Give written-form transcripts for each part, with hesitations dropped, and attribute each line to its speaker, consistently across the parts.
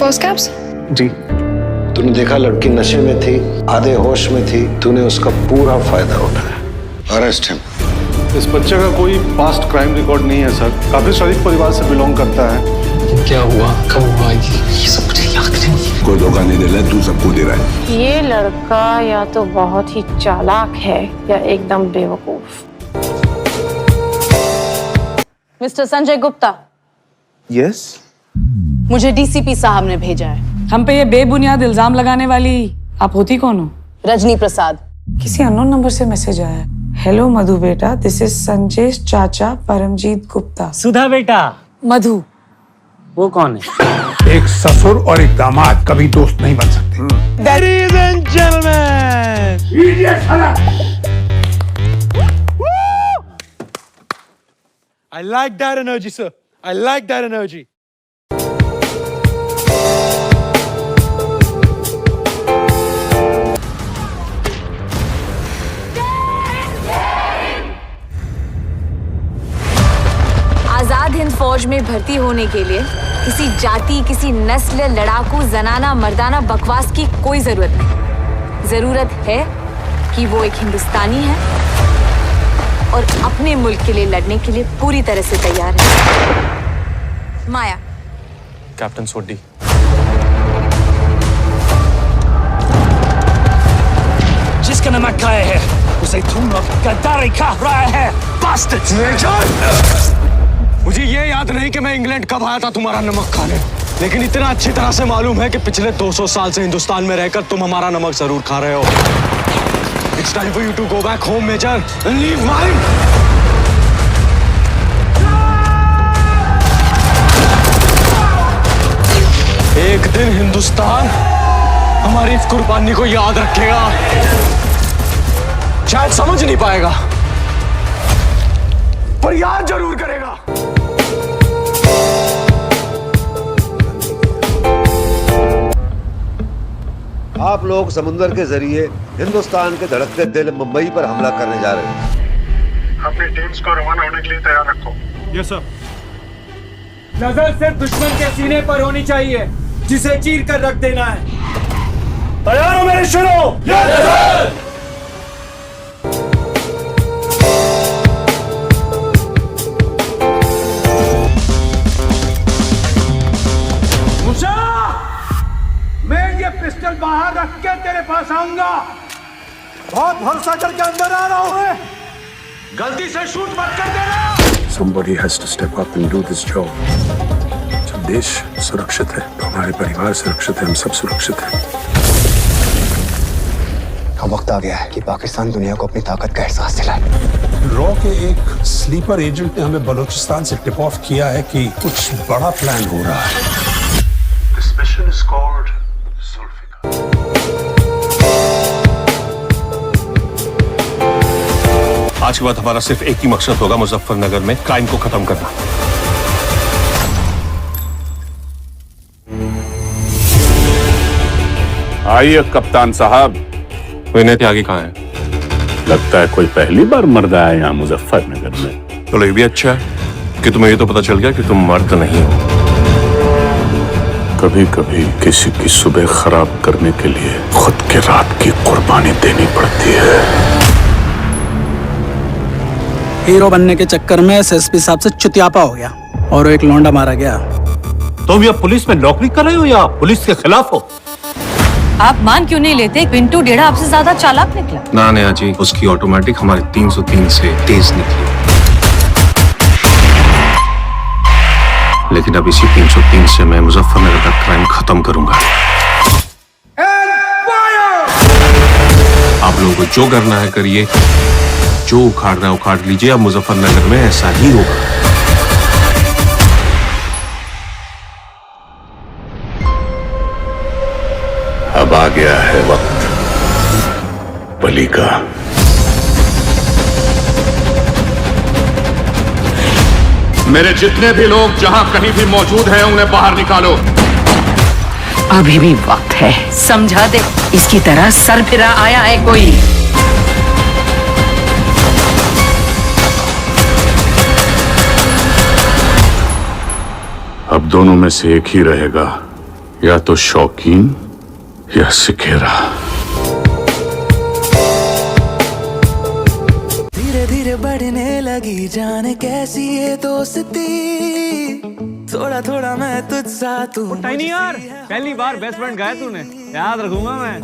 Speaker 1: First cabs?
Speaker 2: जी।
Speaker 3: तूने देखा लड़की नशे में थी, आधे होश में थी, तूने उसका पूरा फायदा उठाया। Arrest him.
Speaker 2: इस बच्चे का कोई पास्ट क्राइम रिकॉर्ड नहीं है सर, काफी शरीफ परिवार से बिलोंग करता है।
Speaker 4: क्या हुआ, कब हुआ, ये सब मुझे याद नहीं।
Speaker 5: कोई धोखा नहीं दे रहा है, तू सबको दे रहा है।
Speaker 6: ये लड़का या तो बहुत ही चालाक है या एकदम बेवकूफ।
Speaker 7: मिस्टर संजय गुप्ता।
Speaker 2: यस।
Speaker 7: मुझे डीसीपी साहब ने भेजा है।
Speaker 8: हम पे ये बेबुनियाद इल्जाम लगाने वाली आप होती कौन हो?
Speaker 7: रजनी प्रसाद।
Speaker 8: किसी अननोन नंबर से मैसेज आया है। हेलो मधु बेटा, दिस इज संजय चाचा परमजीत गुप्ता।
Speaker 9: सुधा बेटा।
Speaker 8: मधु।
Speaker 9: वो कौन है?
Speaker 5: एक ससुर और एक दामाद कभी दोस्त नहीं बन सकते।
Speaker 9: Ladies and gentlemen, I like that energy, sir. I like that energy.
Speaker 10: Azad Hind फौज में भर्ती होने के लिए किसी जाति, किसी नस्ल, लड़ाकू, जनाना, मर्दाना बकवास की कोई जरूरत नहीं। जरूरत है कि वो एक हिंदुस्तानी है और अपने मुल्क के लिए लड़ने के लिए पूरी तरह से तैयार है। माया।
Speaker 2: कैप्टन सोडी।
Speaker 9: जिसका नमक खाया है उसे तुम लोग गद्दारी खा रहा है।
Speaker 11: मुझे ये याद नहीं कि मैं इंग्लैंड कब आया था तुम्हारा नमक खाने, लेकिन इतना अच्छी तरह से मालूम है कि पिछले 200 साल से हिंदुस्तान में रहकर तुम हमारा नमक जरूर खा रहे हो। It's time for you to go back home, Major, and leave mine. एक दिन हिंदुस्तान हमारी इस कुर्बानी को याद रखेगा। शायद समझ नहीं पाएगा, पर याद जरूर करेगा।
Speaker 12: आप लोग समुद्र के जरिए हिंदुस्तान के धड़कते दिल मुंबई पर हमला करने जा रहे हैं।
Speaker 13: अपनी टीम्स को रवाना होने के लिए तैयार रखो।
Speaker 9: Yes sir. नजर सिर्फ दुश्मन के सीने पर होनी चाहिए, जिसे चीर कर रख देना है। तैयार हो मेरे शुरू? Yes sir. मैं ये पिस्टल बाहर रख के तेरे पास आऊंगा। बहुत भरोसा करके अंदर आ रहा हूं। गलती से शूट मत कर देना।
Speaker 5: Somebody has to step up and do this job. जब देश सुरक्षित है तो हमारे परिवार सुरक्षित है, हम सब सुरक्षित हैं।
Speaker 14: अब वक्त आ गया है कि पाकिस्तान दुनिया को अपनी ताकत का एहसास दिलाए।
Speaker 5: रॉ के एक स्लीपर एजेंट ने हमें बलूचिस्तान से टिप ऑफ किया है कि कुछ बड़ा प्लान हो रहा है।
Speaker 13: This mission is called
Speaker 2: आज के बाद हमारा सिर्फ एक ही मकसद होगा, मुजफ्फरनगर में क्राइम को खत्म करना।
Speaker 15: आइए कप्तान साहब।
Speaker 2: विनय त्यागी कहाँ है?
Speaker 15: लगता है कोई पहली बार मर्द आया यहाँ मुजफ्फरनगर में।
Speaker 2: तो ये भी अच्छा है कि तुम्हें ये तो पता चल गया कि तुम मर्द नहीं हो।
Speaker 15: कभी कभी किसी की सुबह खराब करने के लिए खुद के रात की कुर्बानी देनी पड़ती है।
Speaker 16: हीरो बनने के चक्कर में एसएसपी साहब से चुतियापा हो गया और एक लौंडा मारा गया।
Speaker 15: तुम ये पुलिस में नौकरी कर रहे हो या पुलिस के खिलाफ हो?
Speaker 7: आप मान क्यों नहीं लेते? पिंटू डेढ़ा आपसे ज्यादा चालाक निकला।
Speaker 2: ना नेहा जी, उसकी ऑटोमेटिक हमारे 303 से तेज निकली, लेकिन अब इसी 303 से मैं मुजफ्फरनगर का क्राइम खत्म करूंगा। आप लोगों को जो करना है करिए, जो उखाड़ना है उखाड़ लीजिए। अब मुजफ्फरनगर में ऐसा ही होगा।
Speaker 15: अब आ गया है वक्त बलि का।
Speaker 17: मेरे जितने भी लोग जहां कहीं भी मौजूद हैं उन्हें बाहर निकालो।
Speaker 7: अभी भी वक्त है, समझा दे। इसकी तरह सर फिरा आया है कोई।
Speaker 15: अब दोनों में से एक ही रहेगा या तो शौकीन या सिखेरा।
Speaker 1: धीरे धीरे बढ़ने लगी जाने कैसी ये दोस्ती, थोड़ा थोड़ा मैं तुझसा तू।
Speaker 11: टाइनी यार, पहली बार बेस्ट फ्रेंड गाया तूने, याद रखूंगा मैं।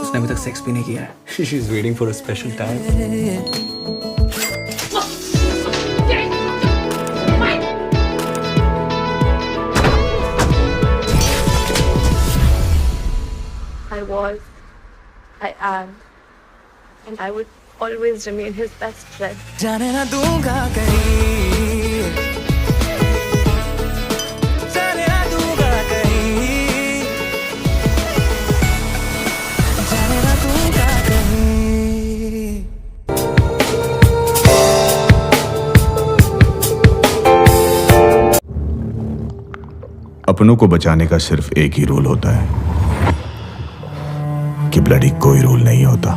Speaker 16: उसने अभी तक सेक्स भी नहीं किया है। She is waiting for a special time.
Speaker 6: I was, I am, and I would always remain his best friend.
Speaker 1: जाने ना दूंगा कहीं, जाने ना दूंगा कहीं, जाने ना दूंगा कहीं।
Speaker 18: अपनों को बचाने का सिर्फ एक ही रूल होता है कि ब्लडी कोई रूल नहीं होता।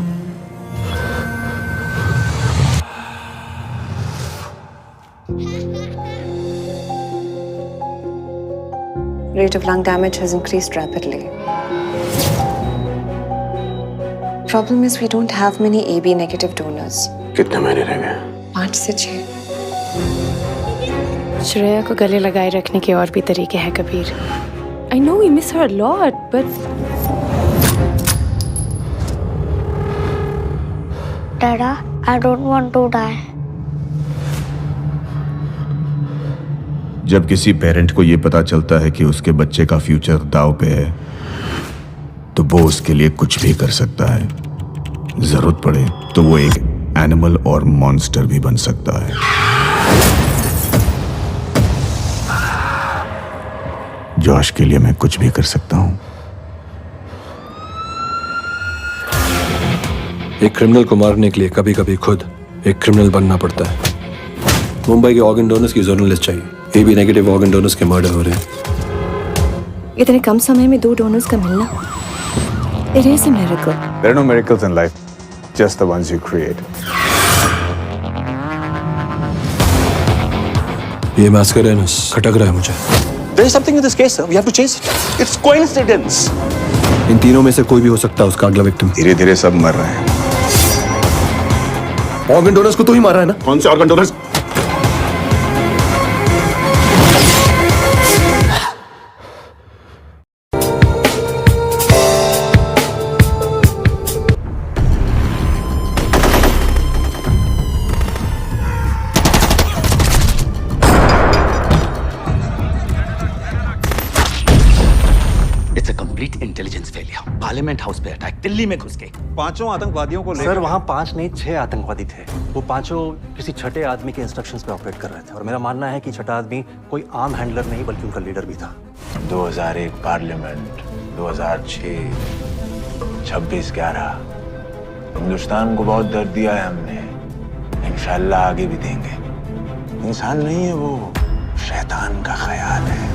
Speaker 19: Rate of lung damage has increased rapidly. Problem is we don't have many AB negative donors.
Speaker 5: कितने महीने रह गए?
Speaker 19: 5 से 6।
Speaker 6: श्रेया को गले लगाए रखने के और भी तरीके हैं Kabir. I know we miss her a lot, but
Speaker 20: Dada, I don't want to die.
Speaker 18: जब किसी पेरेंट को ये पता चलता है कि उसके बच्चे का फ्यूचर दांव पे है, तो वो उसके लिए कुछ भी कर सकता है। जरूरत पड़े तो वो एक एनिमल और मॉन्स्टर भी बन सकता है। जॉश के लिए मैं कुछ भी कर सकता हूँ।
Speaker 5: एक क्रिमिनल को मारने के लिए कभी कभी खुद एक क्रिमिनल बनना पड़ता है। मुंबई के ऑर्गन डोनर्स की जरूरत लिस्ट चाहिए। AB नेगेटिव ऑर्गन डोनर्स के मर्डर हो रहे हैं।
Speaker 19: इतने कम समय में 2 डोनर्स का मिलना, it is a miracle.
Speaker 18: There are no miracles in life, just the ones you create.
Speaker 5: ये मैस्करेनस खटक रहा है मुझे।
Speaker 14: There is something in this case, sir. We have to chase it. It's coincidence.
Speaker 5: इन तीनों में से कोई भी हो सकता है उसका अगला विक्टिम।
Speaker 18: धीरे धीरे सब मर रहे हैं।
Speaker 5: ऑर्गन डोनर्स को तो ही मारा है ना?
Speaker 15: कौन से organ donors?
Speaker 14: Intelligence failure. Parliament house पे अटैक, दिल्ली में घुस गए।
Speaker 12: 5 आतंकवादियों को
Speaker 14: सर वहाँ 5 नहीं 6 आतंकवादी थे। वो 5 किसी छठे आदमी के इंस्ट्रक्शंस पे ऑपरेट कर रहे थे और मेरा मानना है कि छठा आदमी कोई आम हैंडलर नहीं बल्कि उनका लीडर भी था।
Speaker 18: 2001 पार्लियामेंट, 2006 26/11 हिंदुस्तान को बहुत दर्द दिया है हमने, इंशाल्लाह आगे भी देंगे। इंसान नहीं है वो, शैतान का ख्याल है।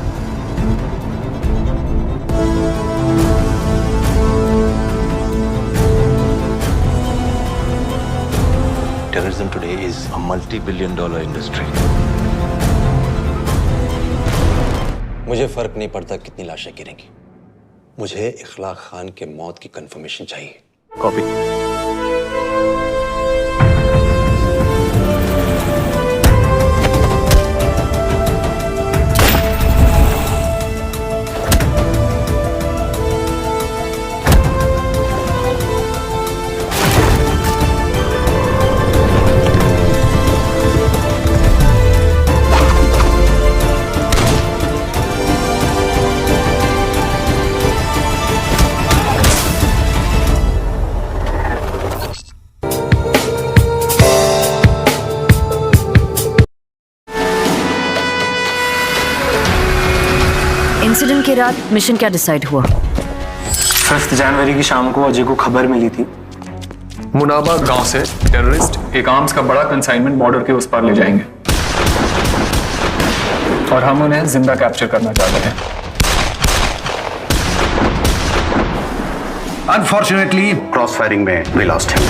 Speaker 14: Terrorism today is a multi-billion-dollar industry.
Speaker 21: मुझे फर्क नहीं पड़ता कितनी लाशें गिरेंगी, मुझे इखलाक खान के मौत की कंफर्मेशन चाहिए।
Speaker 14: कॉपी।
Speaker 7: इंसिडेंट की रात मिशन क्या डिसाइड हुआ?
Speaker 22: 5 जनवरी की शाम को अजय को खबर मिली थी
Speaker 23: मुनाबा गांव से टेररिस्ट एक आर्म्स का बड़ा कंसाइनमेंट बॉर्डर के उस पार ले जाएंगे और हम उन्हें जिंदा कैप्चर करना चाहते हैं।
Speaker 14: अनफॉर्चुनेटली क्रॉस फायरिंग में वी लॉस्ट हिम।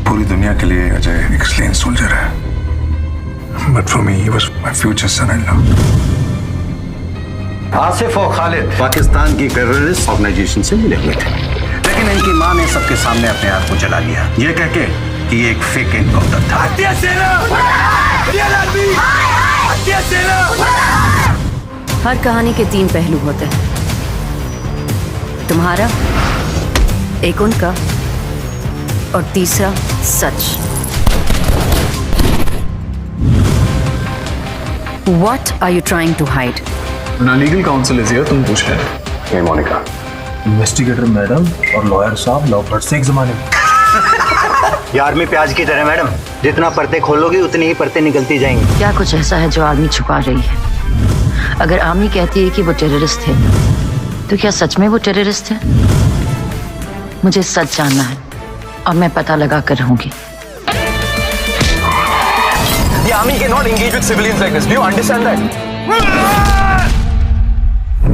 Speaker 18: पूरी दुनिया के लिए अजय एक स्लेन सोल्जर है।
Speaker 3: But for me, he was my future son-in-law.
Speaker 4: Asif और खालिद पाकिस्तान की टेररिस्ट ऑर्गेनाइजेशन से मिले हुए थे, लेकिन इनकी मां ने सबके सामने अपने आप को जला लिया, ये कह के कि ये एक फेक एनकाउंटर था।
Speaker 7: हर कहानी के 3 पहलू होते हैं, तुम्हारा, एक उनका और तीसरा सच। What are you trying to hide?
Speaker 23: ना लीगल काउंसिल इज हियर, तुम पूछ रहे हो।
Speaker 14: ये मोनिका, इन्वेस्टिगेटर मैडम और लॉयर साहब लव से एक जमाने में।
Speaker 4: यार में प्याज की तरह मैडम, जितना परतें खोलोगी उतनी ही परतें निकलती जाएंगी।
Speaker 7: क्या कुछ ऐसा है जो आर्मी छुपा रही है? अगर आर्मी कहती है कि वो टेररिस्ट थे, तो क्या सच में वो टेररिस्ट थे? मुझे सच जानना है और मैं पता लगा कर रहूंगी।
Speaker 11: The army cannot engage with civilians like this. Do you understand that?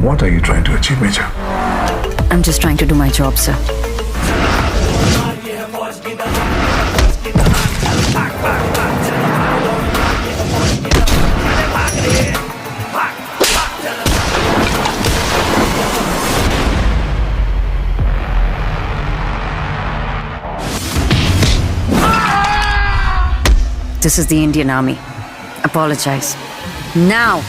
Speaker 3: What are you trying to achieve, Major?
Speaker 7: I'm just trying to do my job, sir. This is the Indian Army. Apologize. Now!